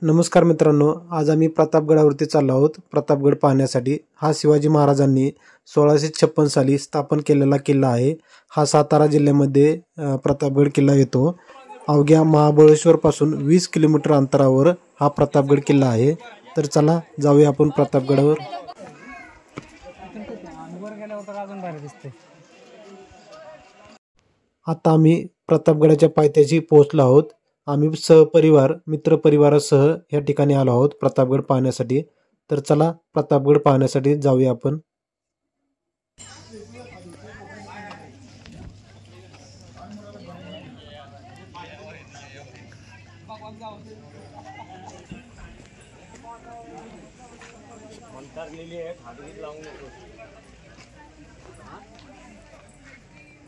नमस्कार मित्रांनो, आज आम्ही प्रतापगडावरती चाललो आहोत प्रतापगड पाहण्यासाठी। हा शिवाजी महाराजांनी 1656 साली स्थापन केलेला किल्ला आहे। हा सातारा जिल्ह्यामध्ये प्रतापगड किल्ला येतो। अवघ्या महाबळेश्वर पासून 20 किलोमीटर अंतरावर हा प्रतापगड किल्ला आहे। तर चला जाऊया आपण प्रतापगडावर। आता आम्ही प्रतापगडाच्या पायथ्याशी पोहोचलो आहोत। आम्ही सहपरिवार मित्रपरिवारासह या ठिकाणी आलो आहोत प्रतापगड पाहण्यासाठी। तर चला प्रतापगड पाहण्यासाठी जाऊया आपण।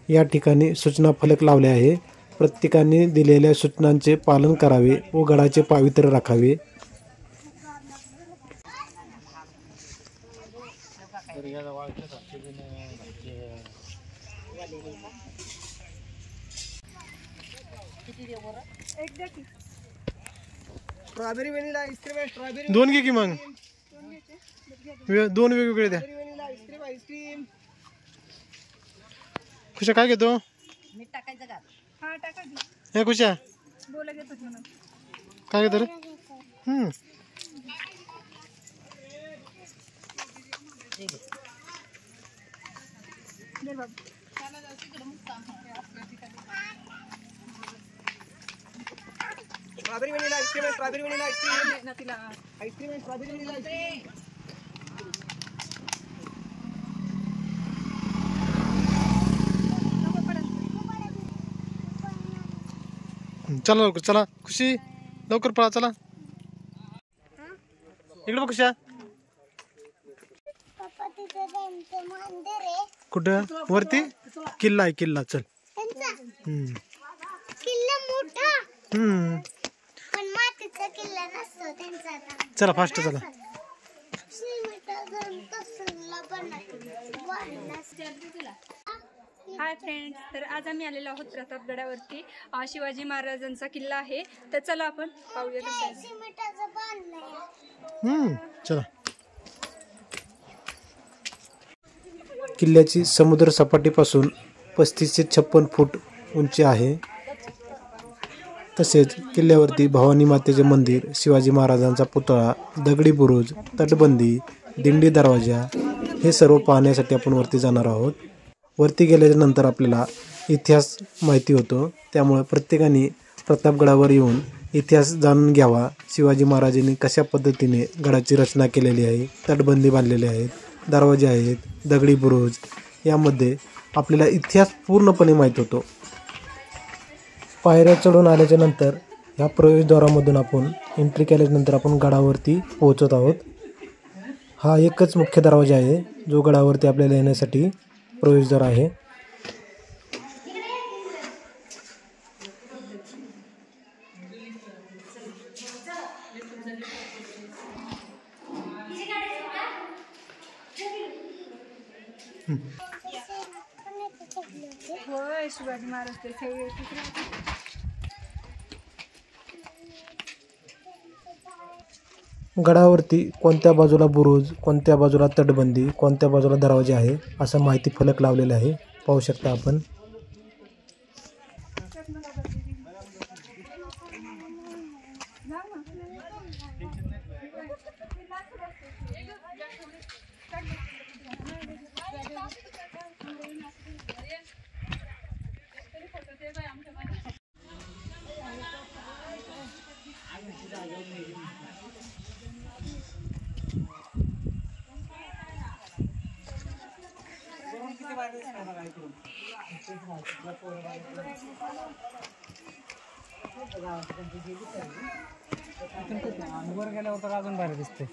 या ठिकाणी सूचना फलक लावले आहे। प्रत्येकाने दिलेल्या सूचनांचे पालन करावे व गडाचे पावित्र्य राखावे। स्ट्रॉबेरी व्हॅनिला आईस्क्रीम आहे। स्ट्रॉबेरी दोन घे की मग, दोन वेगवेगळे द्या। व्हॅनिला आईस्क्रीम आईस्क्रीम खुशा काय घेतो? मीठ टाकायचं का? हा टाका की। हे खुशा बोला घेतो म्हणून काय घेतो रे? दे बाबा। स्ट्रॉबेरी व्हॅनिला आईस्क्रीम आहे। स्ट्रॉबेरी व्हॅनिला आईस्क्रीम ना तिला आईस्क्रीम आहे। स्ट्रॉबेरी व्हॅनिला आईस्क्रीम चला लवकर, चला खुशी लवकर पळा, चला इकडे बघ खुशा। कुठं? वरती किल्ला आहे, किल्ला। चल किल्ला मोठा पण मातीचा किल्ला नसतो त्यांचा। चला फास्ट चला। हाय फ्रेंड्स, तर आज आम्ही आलेलो आहोत प्रतापगडावरती। शिवाजी महाराजांचा किल्ला आहे, तर चला आपण पाहूया कसं आहे। चला। किल्ल्याची समुद्र सपाटीपासून 35 ते 56 फूट उंची आहे। तसेच किल्ल्यावरती भवानी मातेचे मंदिर, शिवाजी महाराजांचा पुतळा, दगडी बुरुज, तटबंदी, दिंडी दरवाजा हे सर्व पाहण्यासाठी आपण वरती जाणार आहोत। वरती गेल्याच्या नंतर आपल्याला इतिहास माहिती होतो, त्यामुळे प्रत्येकाने प्रतापगडावर येऊन इतिहास जाणून घ्यावा। शिवाजी महाराजांनी कशा पद्धतीने गडाची रचना केलेली आहे, तटबंदी बांधलेली आहेत, दरवाजे आहेत, दगडी बुरुज, यामध्ये आपल्याला इतिहास पूर्णपणे माहीत होतो। पायऱ्या चढून आल्याच्या नंतर ह्या प्रवेशद्वारामधून आपण एंट्री केल्यानंतर आपण गडावरती पोहोचत आहोत। हा एकच मुख्य दरवाजा आहे जो गडावरती आपल्याला येण्यासाठी प्रवेशद्वार आहे। होय, शिवाजी महाराज ते सगळे गडावरती कोणत्या बाजूला बुरुज, कोणत्या बाजूला तटबंदी, कोणत्या बाजूला दरवाजे आहे असं माहिती फलक लावलेला आहे, पाहू शकता आपण। वर गेल्यावर तर अजून भारी दिसते।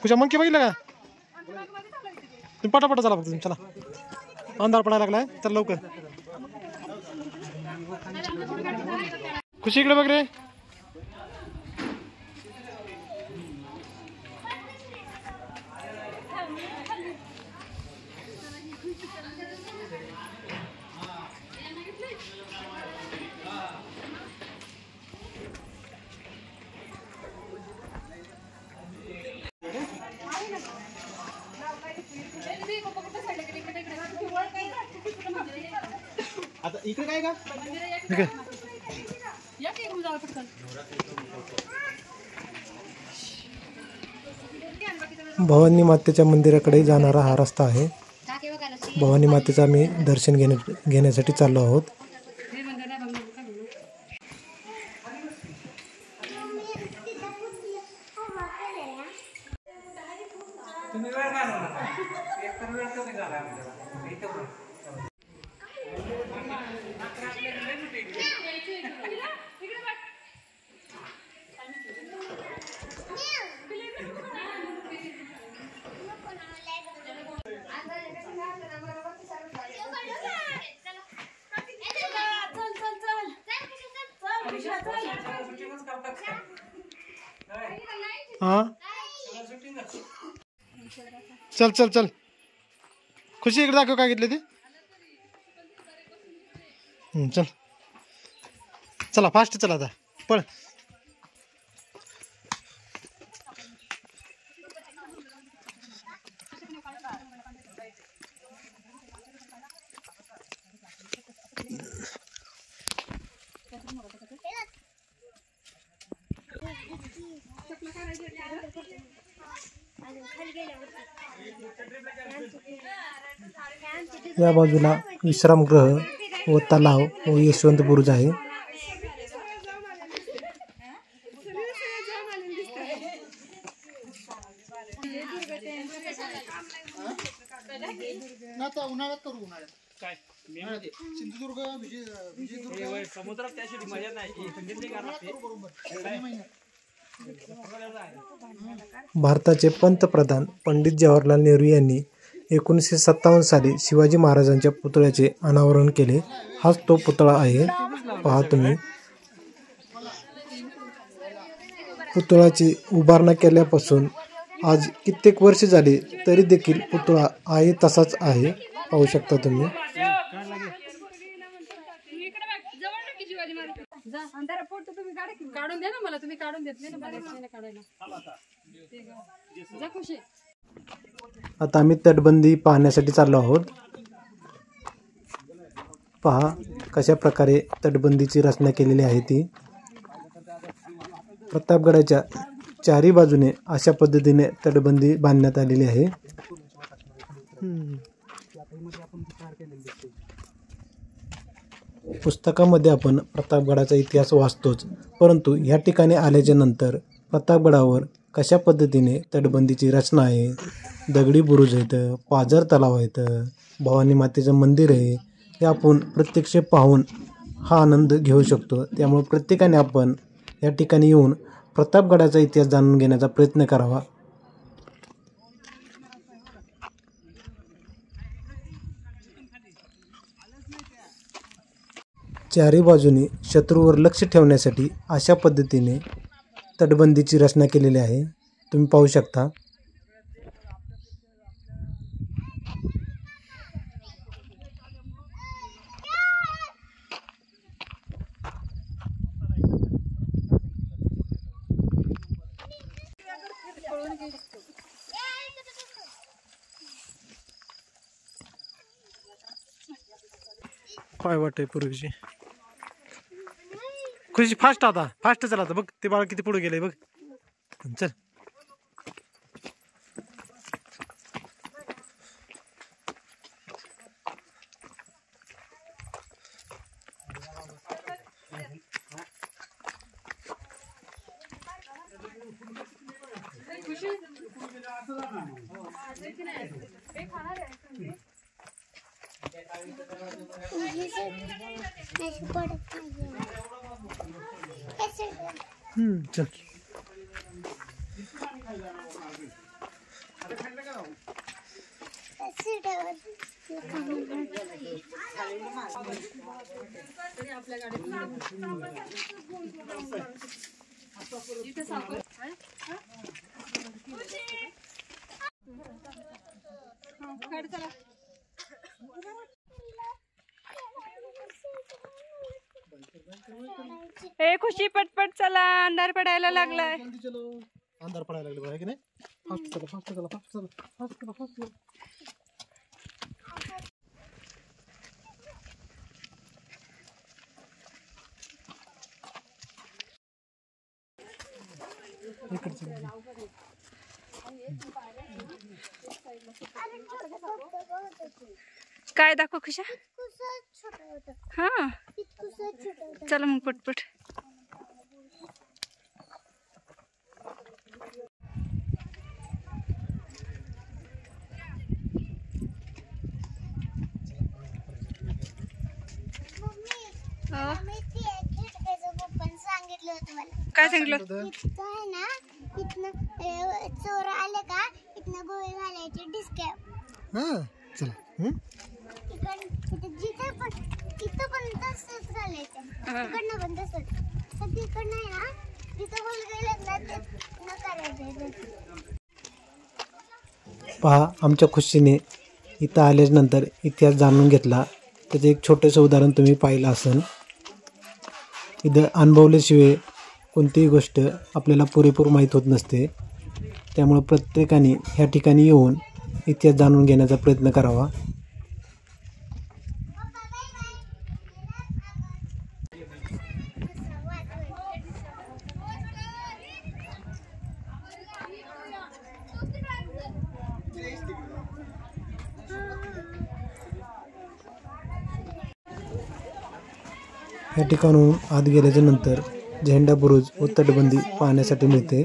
कुठे मंकी बघितलं का? तुम्ही पटापटा चला फक्त, चला अंधार पडायला लागलाय, तर लवकर। खुशी इकडे बघ रे। इकडे काय का ठीक आहे. भवानी मातेच्या मंदिराकडे जाणारा हा रस्ता आहे. भवानी मातेचं आम्ही दर्शन घेण्यासाठी चाललो आहोत. हाँ चल चल चल खुशी इकडे दाखव काय घेतले ते. चल चला फास्ट चला आता पळ. या बाजूला विश्रामगृह व तलाव व यशवंत बुरुज आहे. भारताचे पंतप्रधान पंडित जवाहरलाल नेहरू यांनी 1957 साली शिवाजी महाराजांच्या पुतळ्याचे अनावरण केले. हाच तो पुतळा आहे. पहा तुम्ही पुतळ्याची उभारणा केल्यापासून आज कित्येक वर्ष झाली तरी देखील पुतळा आहे तसाच आहे. पाहू शकता तुम्ही. काढून द्या ना मला. तुम्ही काढून देत नाही काढायला. आता आम्ही तटबंदी पाहण्यासाठी चाललो आहोत. पहा कशा प्रकारे तटबंदीची रचना केलेली आहे ती. प्रतापगडाच्या चारी बाजूने अशा पद्धतीने तटबंदी बांधण्यात आलेली आहे. पुस्तकामध्ये आपण प्रतापगडाचा इतिहास वाचतोच, परंतु या ठिकाणी आल्याच्या नंतर प्रतापगडावर कशा पद्धतीने तटबंदीची रचना आहे, दगडी बुरुज आहेत, पाझर तलाव आहेत, भवानी मातेचं मंदिर आहे, हे आपण प्रत्यक्ष पाहून हा आनंद घेऊ शकतो. त्यामुळे प्रत्येकाने आपण या ठिकाणी येऊन प्रतापगडाचा इतिहास जाणून घेण्याचा प्रयत्न करावा. चारी बाजूनी शत्रूवर लक्ष ठेवण्यासाठी अशा पद्धतीने तटबंदीची रचना केलेली आहे. तुम्ही पाहू शकता. काय वाटतंय पूर्वीची खुशी. फास्ट आता फास्ट चला. आता बघ ते बाळ किती पुढे गेले बघ. चल चल. ए खुशी पटपट चला. अंधार पडायला लागलाय. अंधार पडायला लागले आहे की नाही. फास्ट चला फास्ट चला फास्ट चला फास्ट चला फास्ट चला. काय दाखव खुशा? छोटं होतं. हा इतकुसं छोटं होतं. चला मग पटपट. मी ते खिडकीचं पप्पांनी सांगितलं होतं मला. काय सांगितलं? इथं आहे ना, इथनं चोर आले का इथनं गोळी घालायची डिस्के. जिथे पण इथं पण तसंच घालायचं. इकडनं पण तसंच. सगळीकडनं आहे ना, जिथं गोळी गेलं ना ते न करायचं. पहा, आमच्या खुशीने इथं आल्यानंतर इतिहास जाणून घेतला. त्याचं एक छोटंसं उदाहरण तुम्ही पाहिलं असेल. इथं अनुभवल्याशिवाय कोणतीही गोष्ट आपल्याला पुरेपूर माहीत होत नसते. त्यामुळे प्रत्येकाने ह्या ठिकाणी येऊन इतिहास जाणून घेण्याचा प्रयत्न करावा. या ठिकाणून आत गेल्याच्या नंतर झेंडा बुरुज व तटबंदी पाहण्यासाठी मिळते.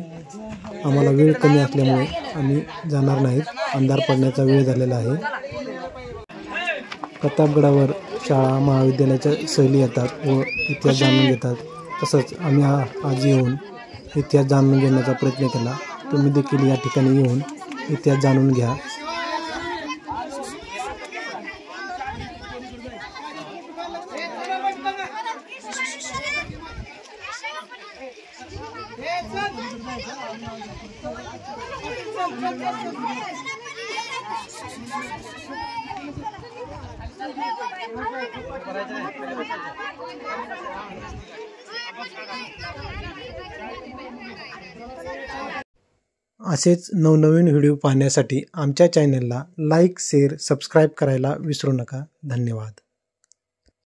आम्हाला वेळ कमी असल्यामुळे आम्ही जाणार नाहीत. अंधार पडण्याचा वेळ झालेला आहे. प्रतापगडावर शाळा महाविद्यालयाच्या सहली येतात व इतिहास जाणून घेतात. तसंच आम्ही आज येऊन इतिहास जाणून घेण्याचा प्रयत्न केला. तुम्ही देखील या ठिकाणी येऊन इतिहास जाणून घ्या. असेच नवनवीन व्हिडिओ पाहण्यासाठी आमच्या चॅनलला लाईक, शेअर, सबस्क्राईब करायला विसरू नका. धन्यवाद.